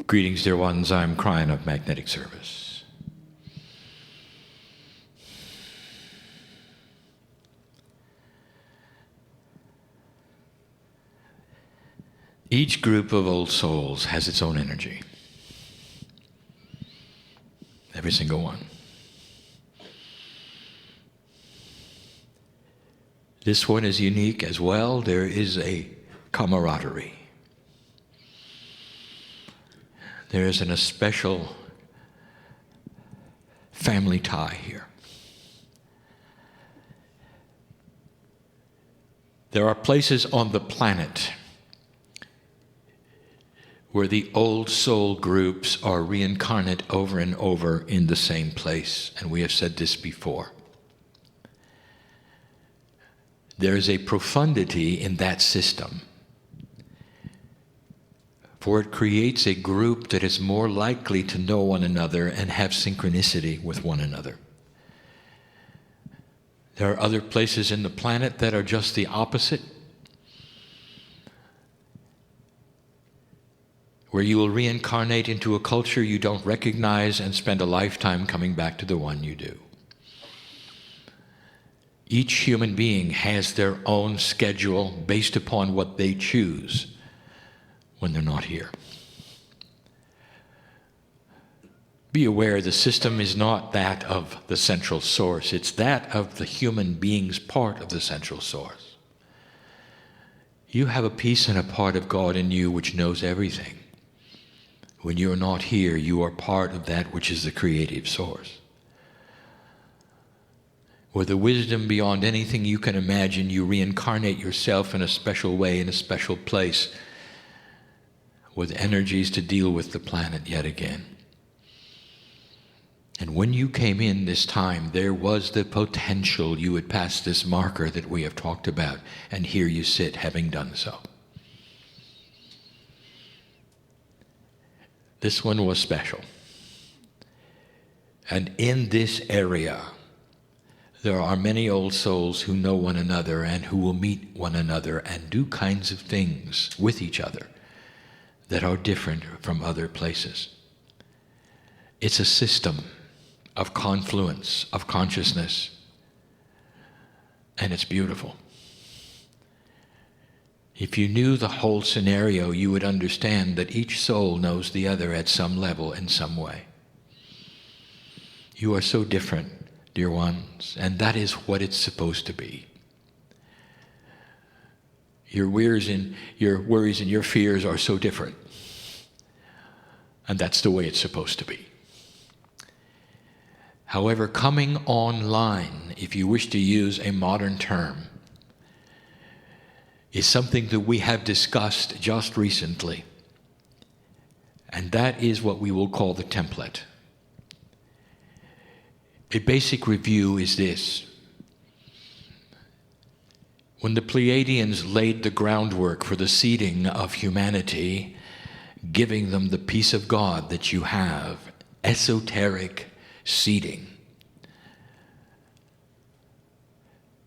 Greetings, dear ones. I'm Kryon of Magnetic Service. Each group of old souls has its own energy. Every single one. This one is unique as well. There is a camaraderie. There is a special family tie here. There are places on the planet where the old soul groups are reincarnate over and over in the same place, and we have said this before. There is a profundity in that system, for it creates a group that is more likely to know one another and have synchronicity with one another. There are other places in the planet that are just the opposite, where you will reincarnate into a culture you don't recognize and spend a lifetime coming back to the one you do. Each human being has their own schedule based upon what they choose when they're not here. Be aware the system is not that of the central source. It's that of the human being's part of the central source. You have a piece and a part of God in you which knows everything. When you're not here, you are part of that which is the creative source. With a wisdom beyond anything you can imagine, you reincarnate yourself in a special way, in a special place, with energies to deal with the planet yet again. And when you came in this time, there was the potential you would pass this marker that we have talked about, and here you sit having done so. This one was special. And in this area, there are many old souls who know one another and who will meet one another and do kinds of things with each other that are different from other places. It's a system of confluence, of consciousness, and it's beautiful. If you knew the whole scenario, you would understand that each soul knows the other at some level in some way. You are so different, dear ones, and that is what it's supposed to be. Your worries and your fears are so different, and that's the way it's supposed to be. However, coming online, if you wish to use a modern term, is something that we have discussed just recently, and that is what we will call the template. A basic review is this. When the Pleiadians laid the groundwork for the seeding of humanity, giving them the peace of God that you have, esoteric seeding,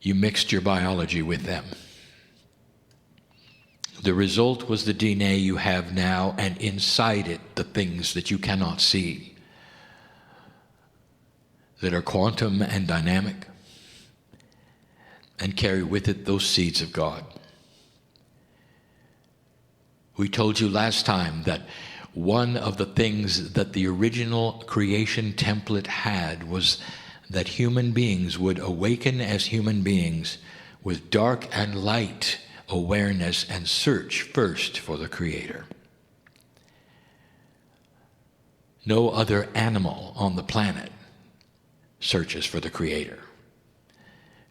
you mixed your biology with them. The result was the DNA you have now, and inside it, the things that you cannot see, that are quantum and dynamic, and carry with it those seeds of God. We told you last time that one of the things that the original creation template had was that human beings would awaken as human beings with dark and light awareness and search first for the Creator. No other animal on the planet searches for the Creator.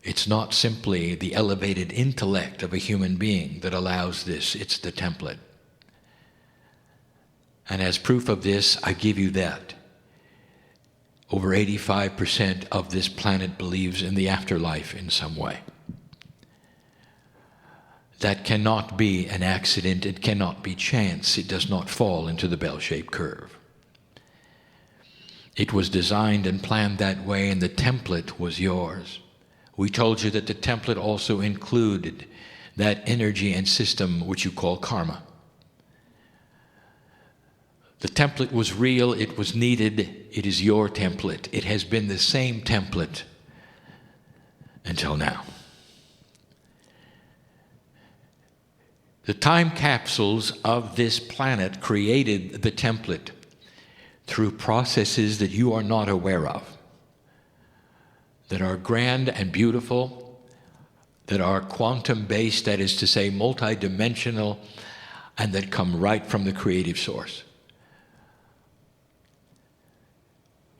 It's not simply the elevated intellect of a human being that allows this, it's the template. And as proof of this, I give you that. Over 85% of this planet believes in the afterlife in some way. That cannot be an accident, it cannot be chance, it does not fall into the bell-shaped curve. It was designed and planned that way, and the template was yours. We told you that the template also included that energy and system which you call karma. The template was real, it was needed, it is your template. It has been the same template until now. The time capsules of this planet created the template through processes that you are not aware of, that are grand and beautiful, that are quantum-based, that is to say multidimensional, and that come right from the creative source.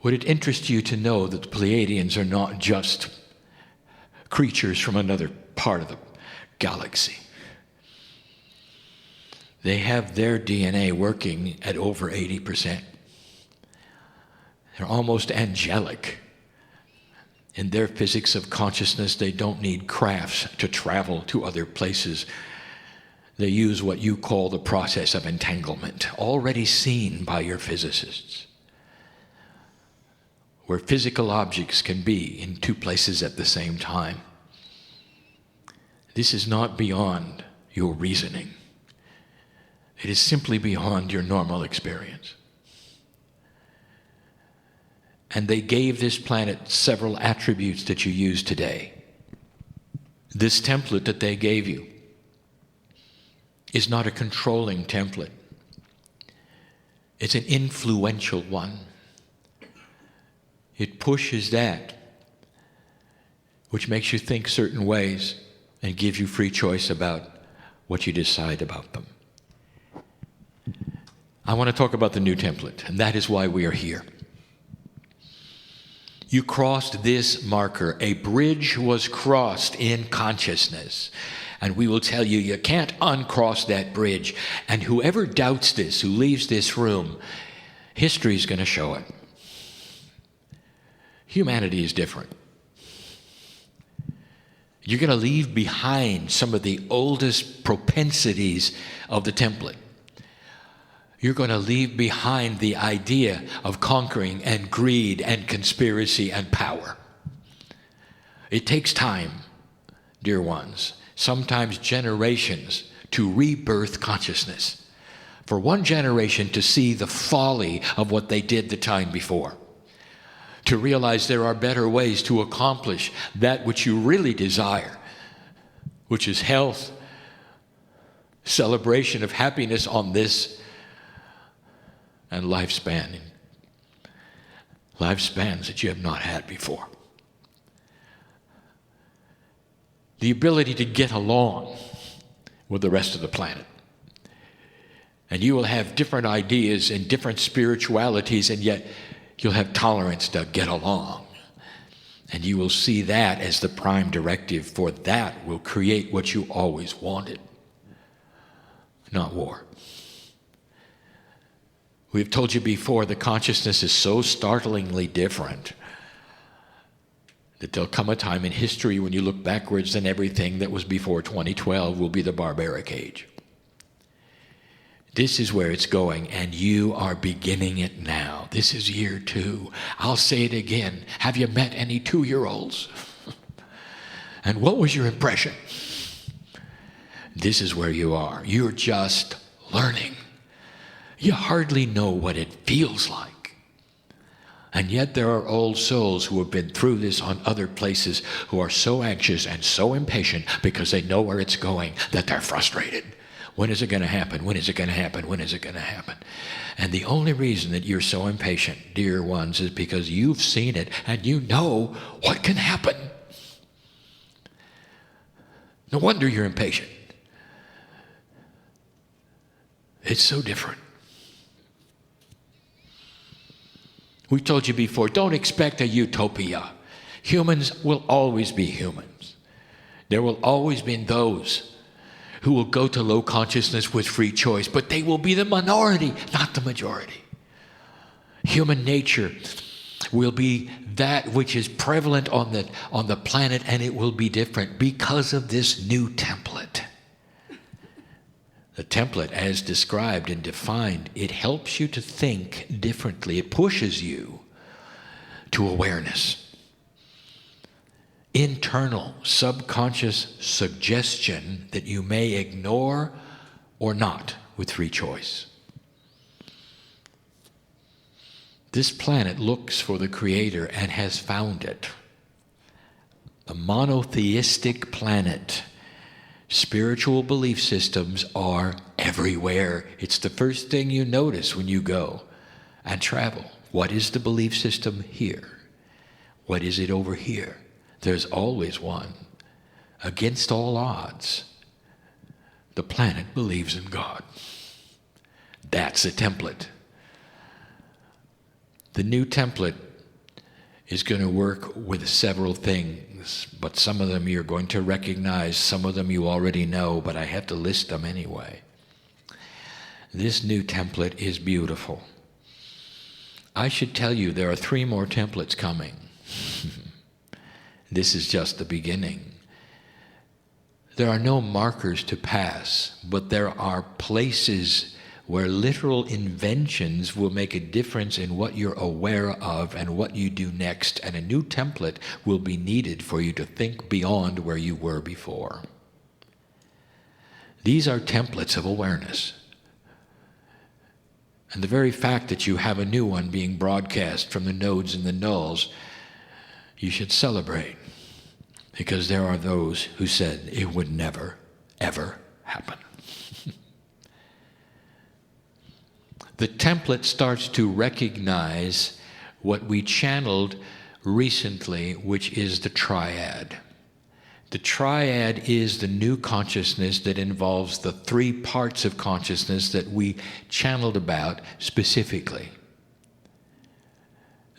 Would it interest you to know that the Pleiadians are not just creatures from another part of the galaxy? They have their DNA working at over 80%. They're almost angelic. In their physics of consciousness, they don't need crafts to travel to other places. They use what you call the process of entanglement, already seen by your physicists, where physical objects can be in two places at the same time. This is not beyond your reasoning. It is simply beyond your normal experience. And they gave this planet several attributes that you use today. This template that they gave you is not a controlling template. It's an influential one. It pushes that, which makes you think certain ways and gives you free choice about what you decide about them. I want to talk about the new template, and that is why we are here. You crossed this marker. A bridge was crossed in consciousness. And we will tell you, you can't uncross that bridge. And whoever doubts this, who leaves this room, history is going to show it. Humanity is different. You're going to leave behind some of the oldest propensities of the template. You're going to leave behind the idea of conquering and greed and conspiracy and power. It takes time, dear ones, sometimes generations, to rebirth consciousness. For one generation to see the folly of what they did the time before. To realize there are better ways to accomplish that which you really desire, which is health, celebration of happiness on this, and lifespans that you have not had before. The ability to get along with the rest of the planet. And you will have different ideas and different spiritualities, and yet you'll have tolerance to get along. And you will see that as the prime directive, for that will create what you always wanted, not war. We've told you before, the consciousness is so startlingly different that there'll come a time in history when you look backwards and everything that was before 2012 will be the barbaric age. This is where it's going, and you are beginning it now. This is year 2. I'll say it again. Have you met any 2-year-olds? And what was your impression? This is where you are. You're just learning. You hardly know what it feels like. And yet there are old souls who have been through this on other places who are so anxious and so impatient because they know where it's going that they're frustrated. When is it going to happen? When is it going to happen? When is it going to happen? And the only reason that you're so impatient, dear ones, is because you've seen it and you know what can happen. No wonder you're impatient. It's so different. We've told you before, don't expect a utopia. Humans will always be humans. There will always be those who will go to low consciousness with free choice, but they will be the minority, not the majority. Human nature will be that which is prevalent on the planet, and it will be different because of this new template. The template, as described and defined, it helps you to think differently. It pushes you to awareness. Internal, subconscious suggestion that you may ignore or not with free choice. This planet looks for the Creator and has found it. A monotheistic planet. Spiritual belief systems are everywhere. It's the first thing you notice when you go and travel. What is the belief system here? What is it over here? There's always one. Against all odds, the planet believes in God. That's a template. The new template is going to work with several things, but some of them you're going to recognize, some of them you already know, but I have to list them anyway. This new template is beautiful. I should tell you there are 3 more templates coming. This is just the beginning. There are no markers to pass, but there are places where literal inventions will make a difference in what you're aware of and what you do next, and a new template will be needed for you to think beyond where you were before. These are templates of awareness. And the very fact that you have a new one being broadcast from the nodes and the nulls, you should celebrate, because there are those who said it would never, ever happen. The template starts to recognize what we channeled recently, which is the triad. The triad is the new consciousness that involves the 3 parts of consciousness that we channeled about specifically.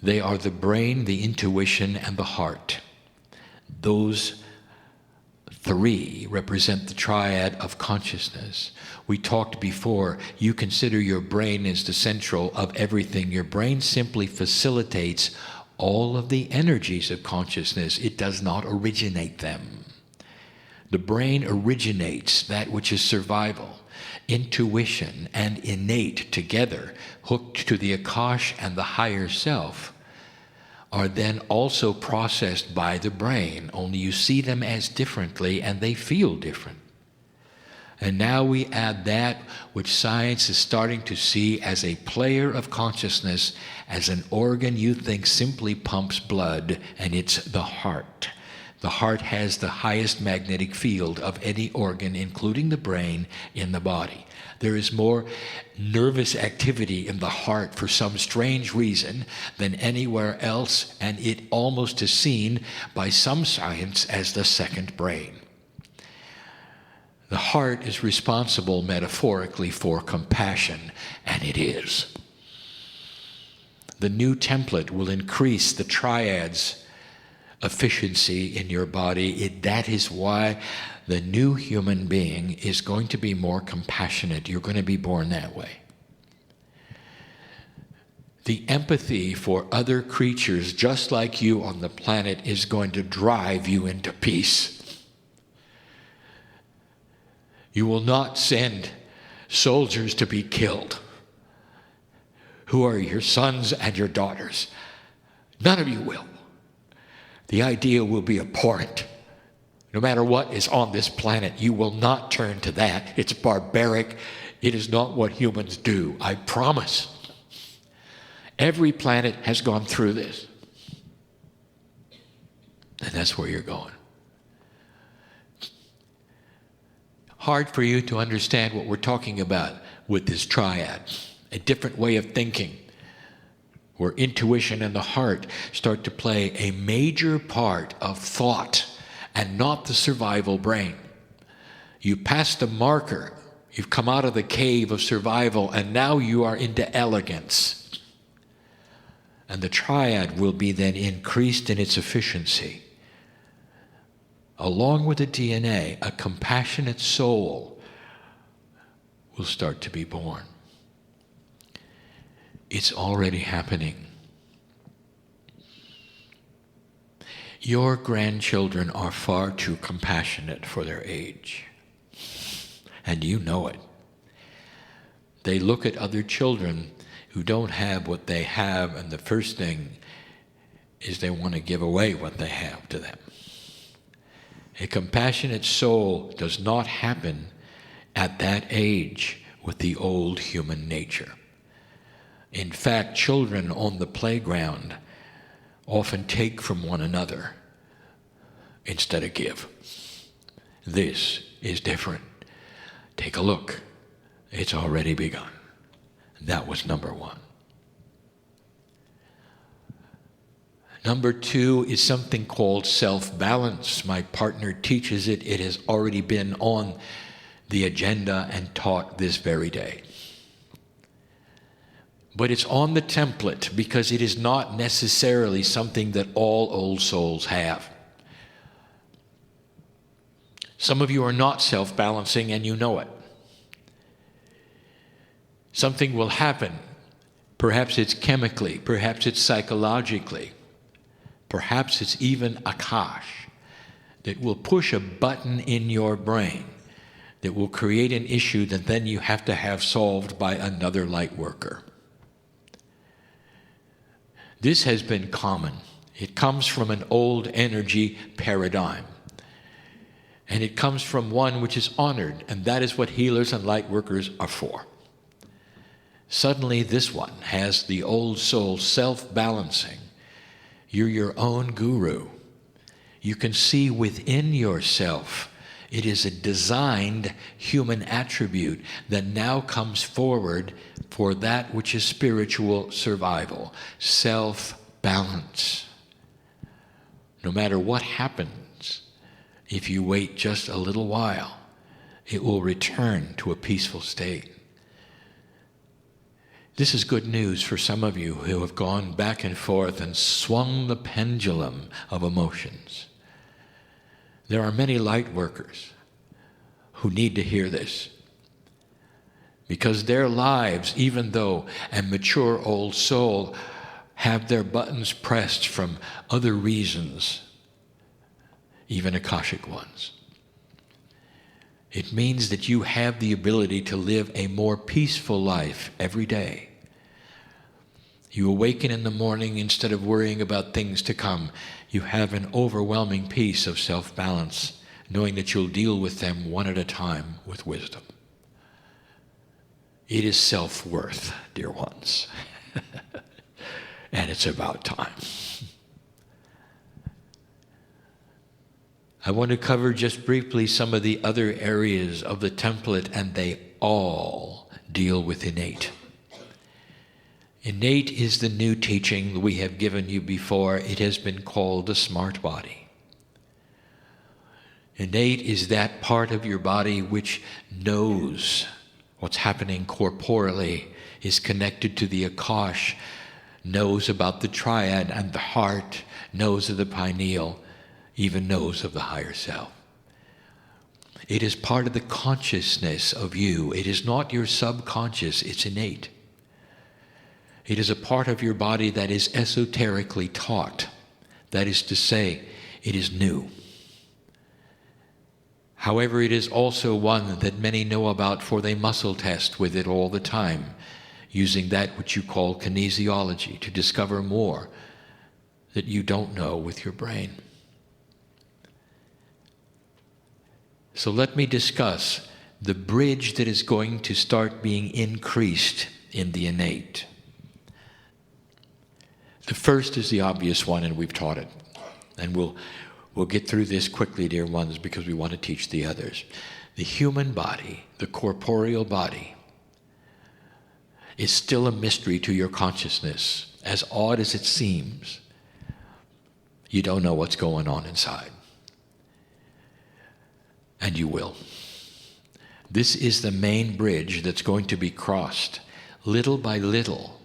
They are the brain, the intuition, and the heart. Those 3 represent the triad of consciousness. We talked before, you consider your brain as the central of everything. Your brain simply facilitates all of the energies of consciousness. It does not originate them. The brain originates that which is survival. Intuition and innate together, hooked to the Akash and the higher self, are then also processed by the brain, only you see them as differently and they feel different. And now we add that which science is starting to see as a player of consciousness, as an organ you think simply pumps blood, and it's the heart. The heart has the highest magnetic field of any organ, including the brain, in the body. There is more nervous activity in the heart for some strange reason than anywhere else, and it almost is seen by some science as the second brain. The heart is responsible metaphorically for compassion, and it is. The new template will increase the triad's efficiency in your body. That is why the new human being is going to be more compassionate. You're going to be born that way. The empathy for other creatures just like you on the planet is going to drive you into peace. You will not send soldiers to be killed who are your sons and your daughters. None of you will. The idea will be abhorrent. No matter what is on this planet, you will not turn to that. It's barbaric. It is not what humans do. I promise. Every planet has gone through this. And that's where you're going. Hard for you to understand what we're talking about with this triad. A different way of thinking, where intuition and the heart start to play a major part of thought and not the survival brain. You passed the marker. You've come out of the cave of survival, and now you are into elegance. And the triad will be then increased in its efficiency. Along with the DNA, a compassionate soul will start to be born. It's already happening. Your grandchildren are far too compassionate for their age. And you know it. They look at other children who don't have what they have, and the first thing is they want to give away what they have to them. A compassionate soul does not happen at that age with the old human nature. In fact, children on the playground often take from one another instead of give. This is different. Take a look. It's already begun. That was number one. Number two is something called self-balance. My partner teaches it. It has already been on the agenda and taught this very day. But it's on the template because it is not necessarily something that all old souls have. Some of you are not self-balancing and you know it. Something will happen. Perhaps it's chemically, perhaps it's psychologically, perhaps it's even Akash that will push a button in your brain that will create an issue that then you have to have solved by another light worker. This has been common. It comes from an old energy paradigm. And it comes from one which is honored, and that is what healers and light workers are for. Suddenly this one has the old soul self-balancing. You're your own guru. You can see within yourself. It is a designed human attribute that now comes forward for that which is spiritual survival. Self-balance. No matter what happens, if you wait just a little while, it will return to a peaceful state. This is good news for some of you who have gone back and forth and swung the pendulum of emotions. There are many light workers who need to hear this because their lives, even though a mature old soul, have their buttons pressed from other reasons, even Akashic ones. It means that you have the ability to live a more peaceful life every day. You awaken in the morning instead of worrying about things to come. You have an overwhelming peace of self-balance, knowing that you'll deal with them one at a time with wisdom. It is self-worth, dear ones. And it's about time. I want to cover just briefly some of the other areas of the template, and they all deal with innate. Innate is the new teaching we have given you before. It has been called the smart body. Innate is that part of your body which knows what's happening corporally, is connected to the Akash, knows about the triad and the heart, knows of the pineal, even knows of the higher self. It is part of the consciousness of you. It is not your subconscious, it's innate. It is a part of your body that is esoterically taught. That is to say, it is new. However, it is also one that many know about, for they muscle test with it all the time, using that which you call kinesiology to discover more that you don't know with your brain. So let me discuss the bridge that is going to start being increased in the innate. The first is the obvious one, and we've taught it. And we'll get through this quickly, dear ones, because we want to teach the others. The human body, the corporeal body, is still a mystery to your consciousness. As odd as it seems, you don't know what's going on inside. And you will. This is the main bridge that's going to be crossed little by little.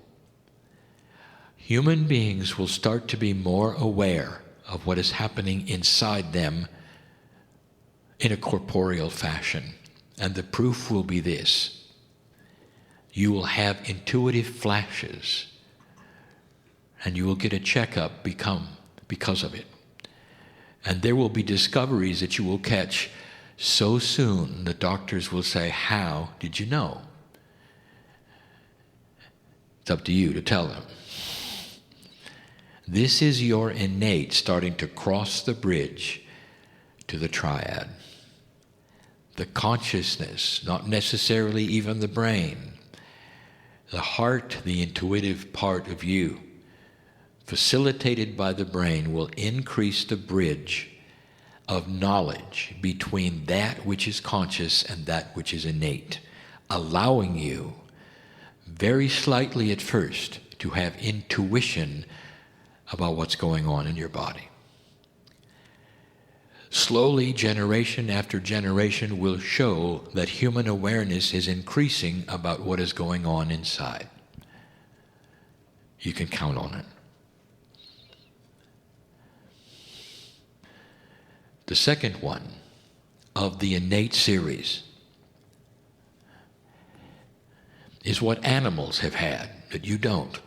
Human beings will start to be more aware of what is happening inside them in a corporeal fashion. And the proof will be this. You will have intuitive flashes, and you will get a checkup because of it. And there will be discoveries that you will catch so soon the doctors will say, "How did you know?" It's up to you to tell them. This is your innate starting to cross the bridge to the triad. The consciousness, not necessarily even the brain, The heart, the intuitive part of you, facilitated by the brain, will increase the bridge of knowledge between that which is conscious and that which is innate, allowing you, very slightly at first, to have intuition about what's going on in your body. Slowly, generation after generation will show that human awareness is increasing about what is going on inside. You can count on it. The second one of the innate series is what animals have had that you don't.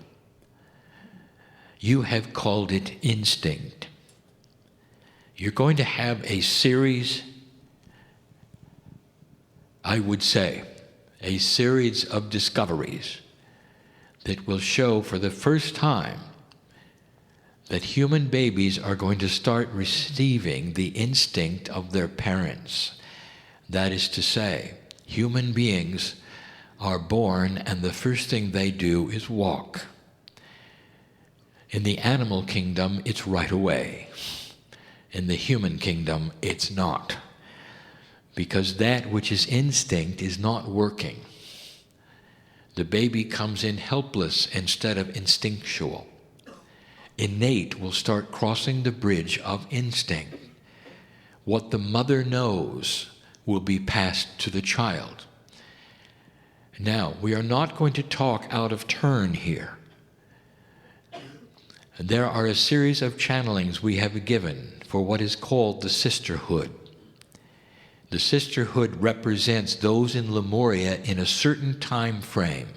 You have called it instinct. You're going to have a series, I would say, a series of discoveries that will show for the first time that human babies are going to start receiving the instinct of their parents. That is to say, human beings are born and the first thing they do is walk. In the animal kingdom, it's right away. In the human kingdom, it's not. Because that which is instinct is not working. The baby comes in helpless instead of instinctual. Innate will start crossing the bridge of instinct. What the mother knows will be passed to the child. Now, we are not going to talk out of turn here. There are a series of channelings we have given for what is called the sisterhood. The sisterhood represents those in Lemuria in a certain time frame,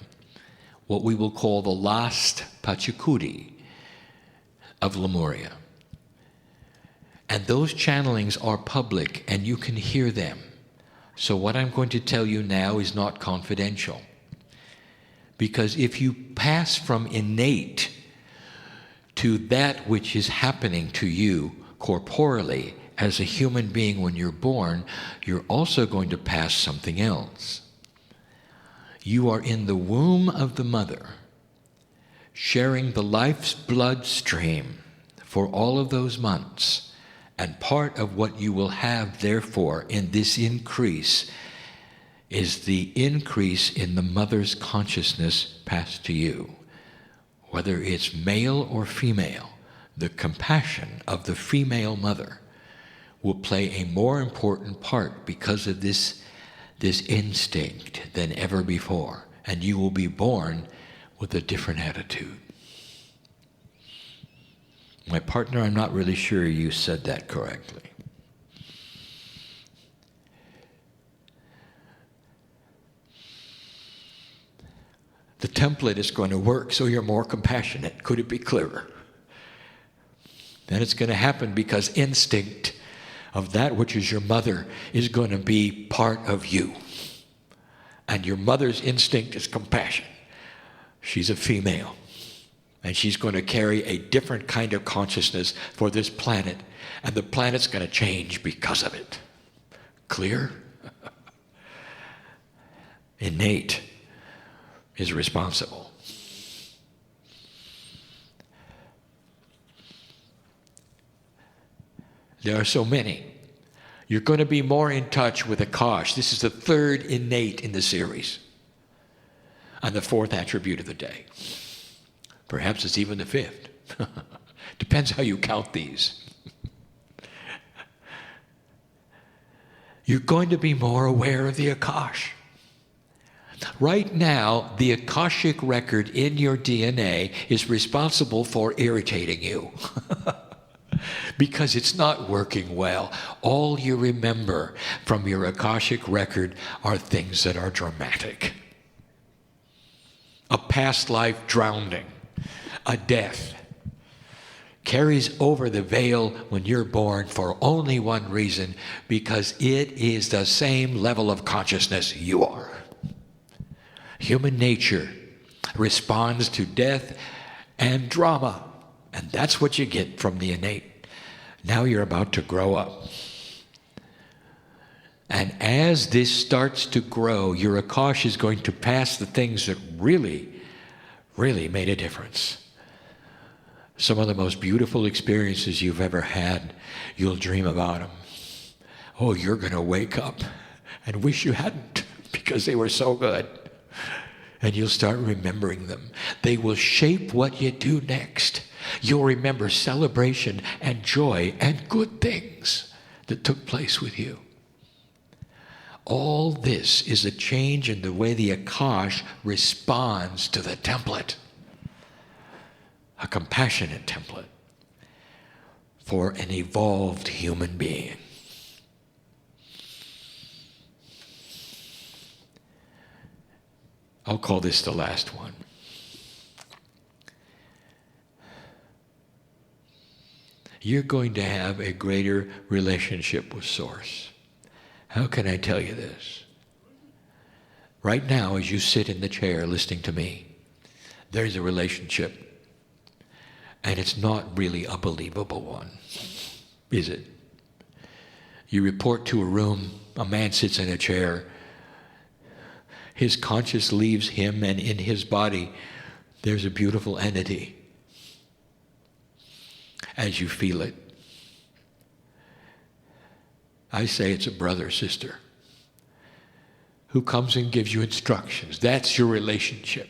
what we will call the last Pachacudi of Lemuria. And those channelings are public and you can hear them. So what I'm going to tell you now is not confidential. Because if you pass from innate to that which is happening to you corporally as a human being when you're born, you're also going to pass something else. You are in the womb of the mother, sharing the life's bloodstream for all of those months, and part of what you will have, therefore, in this increase is the increase in the mother's consciousness passed to you. Whether it's male or female, the compassion of the female mother will play a more important part because of this instinct than ever before. And you will be born with a different attitude. My partner, I'm not really sure you said that correctly. The template is going to work so you're more compassionate. Could it be clearer? Then it's going to happen because instinct of that which is your mother is going to be part of you. And your mother's instinct is compassion. She's a female. And she's going to carry a different kind of consciousness for this planet. And the planet's going to change because of it. Clear? Innate is responsible. There are so many. You're going to be more in touch with Akash. This is the third innate in the series. And the fourth attribute of the day. Perhaps it's even the fifth. Depends how you count these. You're going to be more aware of the Akash. Right now, the Akashic record in your DNA is responsible for irritating you. Because it's not working well. All you remember from your Akashic record are things that are dramatic. A past life drowning, a death, carries over the veil when you're born for only one reason, because it is the same level of consciousness you are. Human nature responds to death and drama, and that's what you get from the innate. Now you're about to grow up. And as this starts to grow, your Akash is going to pass the things that really really made a difference. Some of the most beautiful experiences you've ever had, you'll dream about them. Oh, you're going to wake up and wish you hadn't because they were so good. And you'll start remembering them. They will shape what you do next. You'll remember celebration and joy and good things that took place with you. All this is a change in the way the Akash responds to the template. A compassionate template for an evolved human being. I'll call this the last one. You're going to have a greater relationship with Source. How can I tell you this? Right now, as you sit in the chair listening to me, there's a relationship. And it's not really a believable one, is it? You report to a room, a man sits in a chair, his conscience leaves him, and in his body there's a beautiful entity as you feel it. I say it's a brother, sister, who comes and gives you instructions. That's your relationship.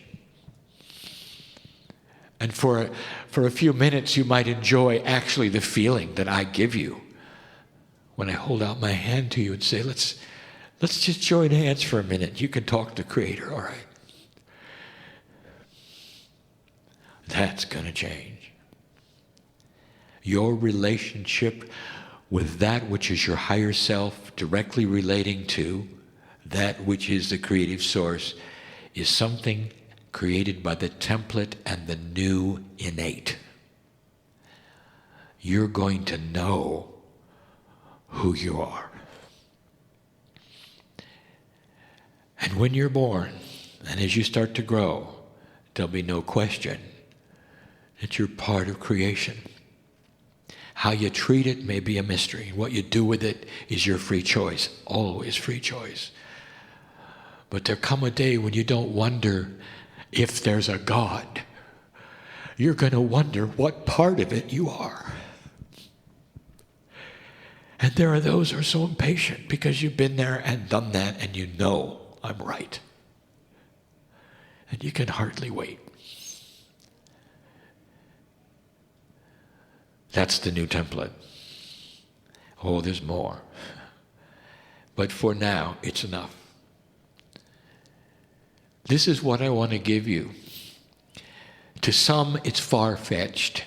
And for a few minutes, you might enjoy actually the feeling that I give you when I hold out my hand to you and say, let's just join hands for a minute. You can talk to Creator, all right? That's going to change. Your relationship with that which is your higher self, directly relating to that which is the creative source, is something created by the template and the new innate. You're going to know who you are. And when you're born, and as you start to grow, there'll be no question that you're part of creation. How you treat it may be a mystery. What you do with it is your free choice, always free choice. But there'll come a day when you don't wonder if there's a God. You're going to wonder what part of it you are. And there are those who are so impatient because you've been there and done that and you know I'm right. And you can hardly wait. That's the new template. Oh, there's more. But for now, it's enough. This is what I want to give you. To some, it's far-fetched.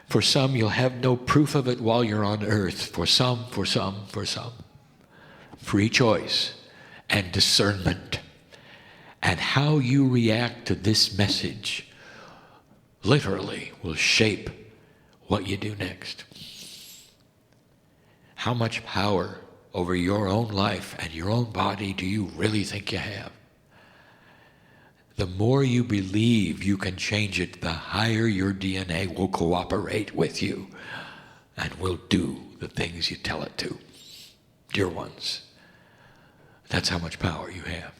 For some, you'll have no proof of it while you're on earth. For some. Free choice and discernment. And how you react to this message literally will shape what you do next. How much power over your own life and your own body do you really think you have? The more you believe you can change it, the higher your DNA will cooperate with you and will do the things you tell it to. Dear ones, that's how much power you have.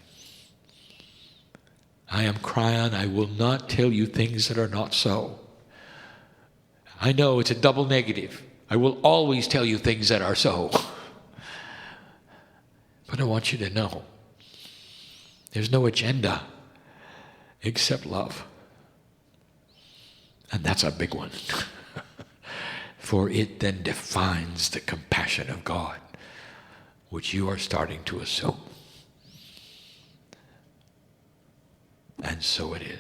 I am Kryon. I will not tell you things that are not so. I know it's a double negative. I will always tell you things that are so. But I want you to know there's no agenda except love. And that's a big one. For it then defines the compassion of God, which you are starting to assume. And so it is.